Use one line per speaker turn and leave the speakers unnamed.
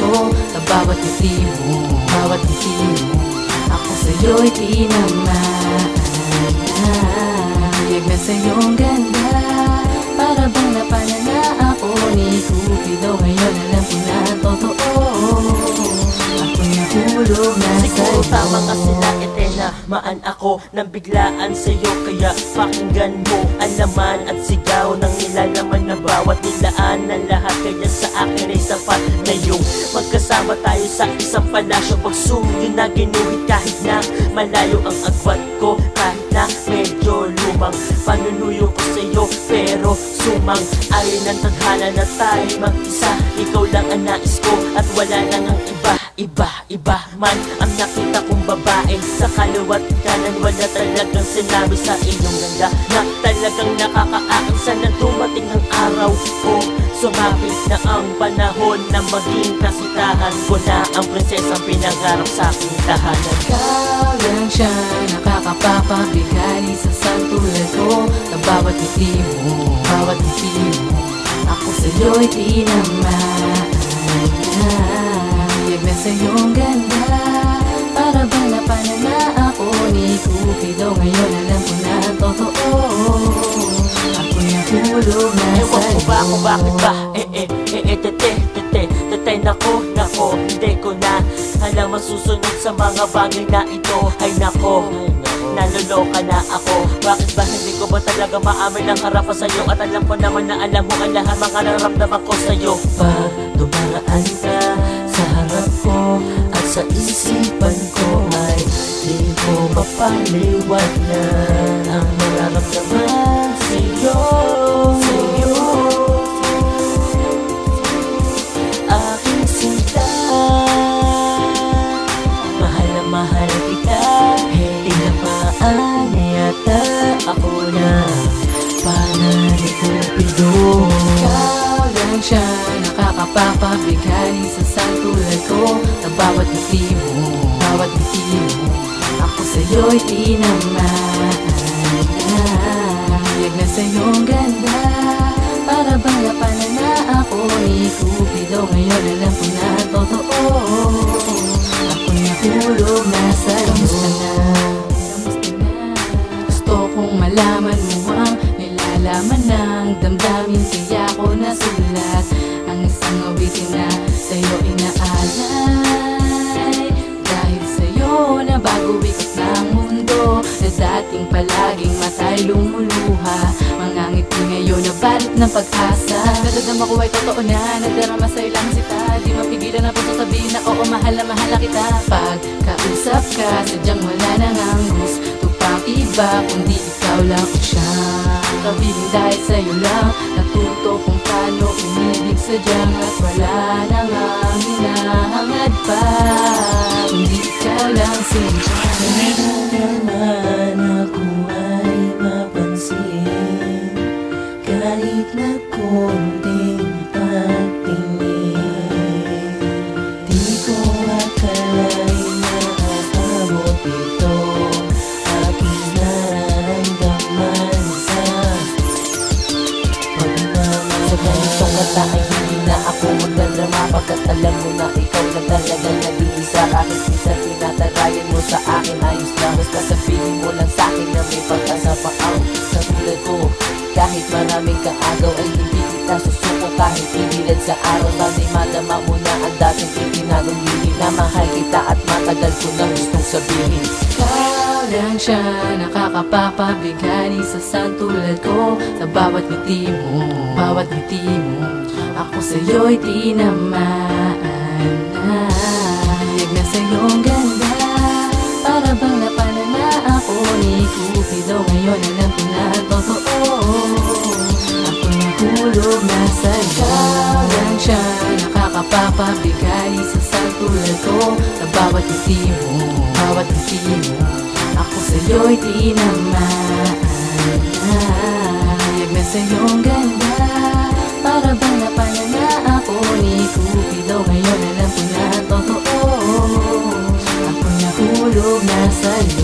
ko sa bawat ngiti mo, bawat ngiti mo. Ako sa'yo'y tinamaan. Hiyag na sa'yong ganda, para bang napana na ako ni Cupido. Ngayon alam ko na totoo, ako'y nahulog na sa'yo.
Siguro tama ka sila, tinamaan ako nang biglaan sa'yo. Kaya pakinggan mo ang laman at sigaw ng nilalaman na bawat nilaan ng lahat. Kaya sa akin ay sapat na yung magkasama tayo sa isang palasyo. Pagsuyo na ginuhit kahit na malayo ang agwat ko, kahit na medyo lumang panunuyo ko sa'yo, pero sumang ayon ng tadhana na tayo mag-isa. Ikaw lang ang nais ko at wala nang ang iba. Iba man ang nakita kong babae sa kaliwat kanan. Wala talagang sinabi sa iyong ganda na talagang nakakaakit. Sana dumating ang araw ko, sumapit na ang panahon na maging kasitahan ko na ang prinsesang pinangarap sa aking tahanan.
Ikaw lang siya nakakapapabigay sa santulad ko sa bawat ngiti mo, bawat ngiti mo. Ako sa'yo'y tinamaan. Hiyag na sa'yong ganda, para bang napana na ako ni Cupido. Ngayon alam ko na totoo, ako'y nahulog na sa'yo.
Ewan ko ba kung bakit ba Tetay nako, hindi ko na alam masusunod sa mga bagay na ito. Ay nako, naloloka na ako. Bakit ba hindi ko ba talaga maamin ang harapan sa'yo? At alam ko naman na alam mo ang lahat mga nararamdaman ko sa'yo.
Pag dumaraan ka sa harap ko at sa isipan ko, ay di ko mapaliwanag ang nararamdaman sa'yo. Aking sinta, mahal na mahal kita. Tinamaan yata ako na pana ni Cupido. Ikaw lang siya nakakapapabigay sa santulad ko sa bawat ngiti mo, bawat ngiti mo. Ako sa'yo'y tinamaan. Hiyag na sa'yong ganda, para bang napana na ako ni Cupido. Ngayon alam ko na totoo, ako'y nahulog na sa'yo. Gusto kong malaman mo ang nilalaman ng damdamin, kaya ko nasulat ang isang awitin na sa'yo inaalay. Dahil sa'yo na bago ikot ng mundo, na dating palaging matay lumuluha. Mga ngiti ngayon na balot ng pag-asa. Nadadama ko ay totoo na, nadarama sa'yo lang sita. Di mapigilan na pagsasabihin na oo, mahal na kita. Pagkausap ka, sadyang wala nang ang gusto pang iba, kundi ikaw lang siya. Kapiling dahil sa'yo lang natuto kung paano umibig sadyang, at wala nang ang hinahangad pa, kundi ikaw lang siya. Naman ako ay mapansin, kahit na konting pagtingin. Di ko akalain na aabot ito, aking nararamdaman sa pagmamahal. Sa ganitong kata ay hindi na ako magdadrama, pagkat alam mo na ikaw na talaga nag-iisa. Kahit minsan tinatagayan mo sa akin, ayos lang, basta sabihin mo lang sa'kin na may pag-asa pa ang sa tulad ko. Kahit maraming kaagaw ay hindi kita susuko. Kahit pinilad sa araw, sana'y madama mo na ang dating itinagong lihim, na mahal kita at matagal ko nang gustong sabihin. Ikaw lang siya nakakapapabigay sa santulad ko sa bawat ngiti mo, bawat ngiti mo. Ako sa'yo'y tinamaan. Hiyag na sa'yong ganda, para bang napana na ako ni Cupido. Ngayon alam ko na totoo, ako'y nahulog na sa'yo. Ikaw lang siya nakakapapabigay sa santulad ko sa bawat ngiti mo, bawat ngiti mo. Ako sa'yo'y tinamaan. Hiyag na sa'yong ganda, para bang napana na ako ni Cupido. Ngayon alam ko na totoo, ako'y nahulog na sa'yo.